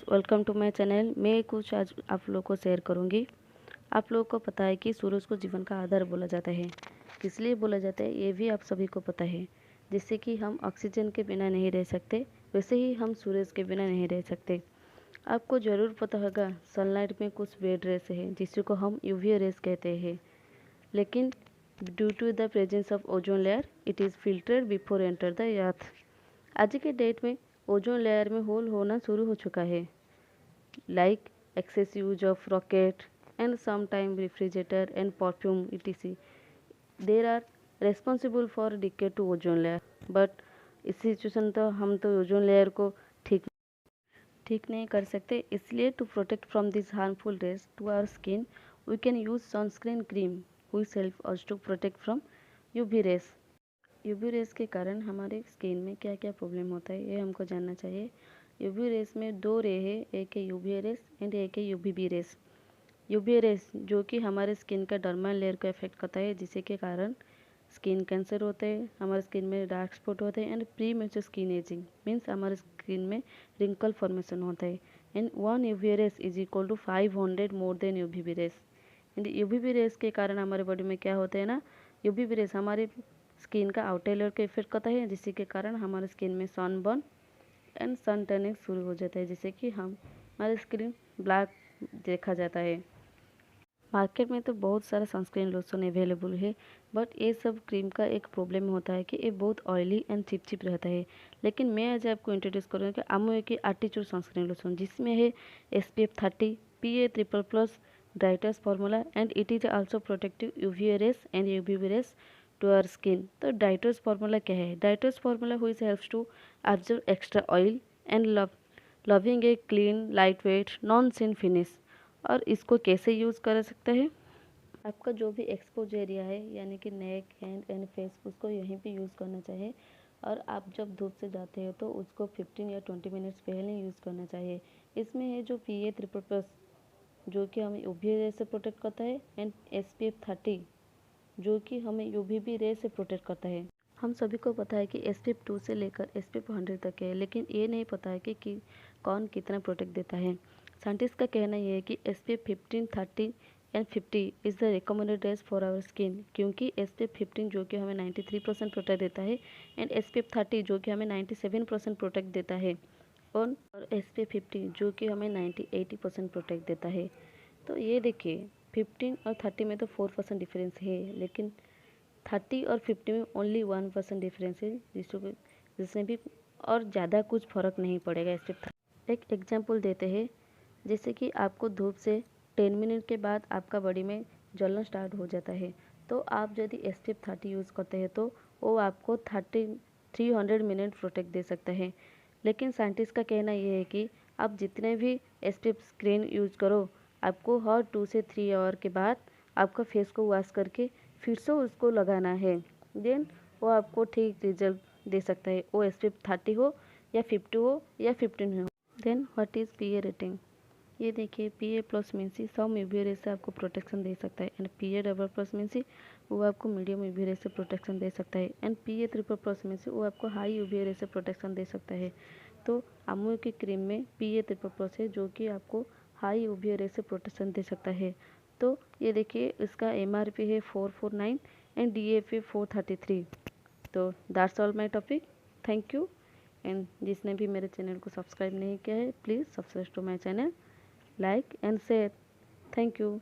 Friends, welcome to my channel. मैं कुछ आज आप लोगों को शेयर करूंगी। आप लोगों को पता है कि सूरज को जीवन का आधार बोला जाता है। किस लिए बोला जाता है ये भी आप सभी को पता है। जैसे कि हम ऑक्सीजन के बिना नहीं रह सकते, वैसे ही हम सूरज के बिना नहीं रह सकते। आपको ज़रूर पता होगा सनलाइट में कुछ बेड रेस है जिसको हम यूवी रेस कहते हैं। लेकिन due to the presence of ozone layer it is filtered before enter the earth. आज के डेट में ओजोन लेयर में होल होना शुरू हो चुका है, like excess use of rocket and some time refrigerator and perfume etc. There are responsible for decay to ozone layer. But इस सिचुएशन तो हम तो ओजोन लेयर को ठीक नहीं कर सकते, इसलिए to protect from this harmful rays to our skin we can use sunscreen cream which help us to protect from UV rays. UV rays के कारण हमारे स्किन में क्या क्या प्रॉब्लम होता है ये हमको जानना चाहिए। यूवी रेस में दो रे है, एक है यूवी रेस एंड एक है यूवीबी रेस। यूवी रेस जो कि हमारे स्किन का डर्मल लेयर को अफेक्ट करता है, जिसके के कारण स्किन कैंसर होते हैं, हमारे स्किन में डार्क स्पॉट होते हैं and premature skin ageing means हमारे स्किन में रिंकल फॉर्मेशन होता है। And one UV rays is equal to 500 more than UVB rays. And UVB rays के कारण हमारे बॉडी में क्या होता है ना, यूवीबी रेस हमारे स्किन का आउटर लेयर को इफेक्ट करता है, जिसके के कारण हमारे स्किन में सनबर्न एंड सन टर्निंग शुरू हो जाता है, जिससे कि हमारी स्किन ब्लैक देखा जाता है। मार्केट में तो बहुत सारा सनस्क्रीन लोशन अवेलेबल है, बट ये सब क्रीम का एक प्रॉब्लम होता है कि ये बहुत ऑयली एंड चिपचिप रहता है। लेकिन मैं आज आपको इंट्रोड्यूस करूँगी कि अमूल की आर्टिचूर सनस्क्रीन लोशन, जिसमें है SPF 30 PA++ brightness formula and it is also protective UV rays and UVB rays to our skin. तो डाइटर्स फार्मूला क्या है? डाइटर्स formula which helps to absorb extra oil and leaving a clean light weight non shine finish. और इसको कैसे use कर सकते हैं? आपका जो भी एक्सपोज एरिया है यानी कि नेक, हैंड एंड फेस, उसको यहीं पे यूज़ करना चाहिए। और आप जब धूप से जाते हो तो उसको 15 या 20 मिनट्स पहले यूज़ करना चाहिए। इसमें है जो PA++ जो कि हमें यूवी रे से प्रोटेक्ट करता है एंड SPF 30 जो कि हमें यूवीबी रे से प्रोटेक्ट करता है। हम सभी को पता है कि SPF 2 से लेकर SPF 100 तक है, लेकिन ये नहीं पता है कि कौन कितना प्रोटेक्ट देता है। साइंटिस्ट का कहना यह है कि SPF 15, 30 and 50 is the recommended range for our skin, क्योंकि SPF 15 जो कि हमें 93% प्रोटेक्ट देता है एंड SPF 30 जो कि हमें 97% प्रोटेक्ट देता है और SPF 50 जो कि हमें 80% प्रोटेक्ट देता है। तो ये देखिए 15 और 30 में तो 4% डिफरेंस है, लेकिन 30 और 50 में ओनली 1% डिफरेंस है, जिसमें भी और ज़्यादा कुछ फ़र्क नहीं पड़ेगा। एक एग्जांपल देते हैं, जैसे कि आपको धूप से 10 मिनट के बाद आपका बॉडी में जलना स्टार्ट हो जाता है, तो आप यदि SPF 30 यूज़ करते हैं तो वो आपको 300 मिनट प्रोटेक्ट दे सकता है। लेकिन साइंटिस्ट का कहना यह है कि आप जितने भी SPF स्क्रीन यूज़ करो, आपको हर 2 से 3 आवर के बाद आपका फेस को वॉश करके फिर से उसको लगाना है। देन वो आपको ठीक रिजल्ट दे सकता है, वो SPF 30 हो या 50 हो या 15 हो। Then what is PA rating? ये देखिए PA+ मीन्स ही सम यूवी रे से आपको प्रोटेक्शन दे सकता है एंड PA++ मीन्स ही वो आपको मीडियम यूवी रे से प्रोटेक्शन दे सकता है एंड PA++ मीन्स वो आपको हाई यूवी रे से प्रोटेक्शन दे सकता है। तो अमूल की क्रीम में PA++ है जो कि आपको हाई यूवी रे से प्रोटेक्शन दे सकता है। तो ये देखिए इसका MRP है 449 एंड DAP 433। तो that's all my topic. Thank you. And जिसने भी मेरे चैनल को सब्सक्राइब नहीं किया है, please subscribe to my channel, like and share. Thank you.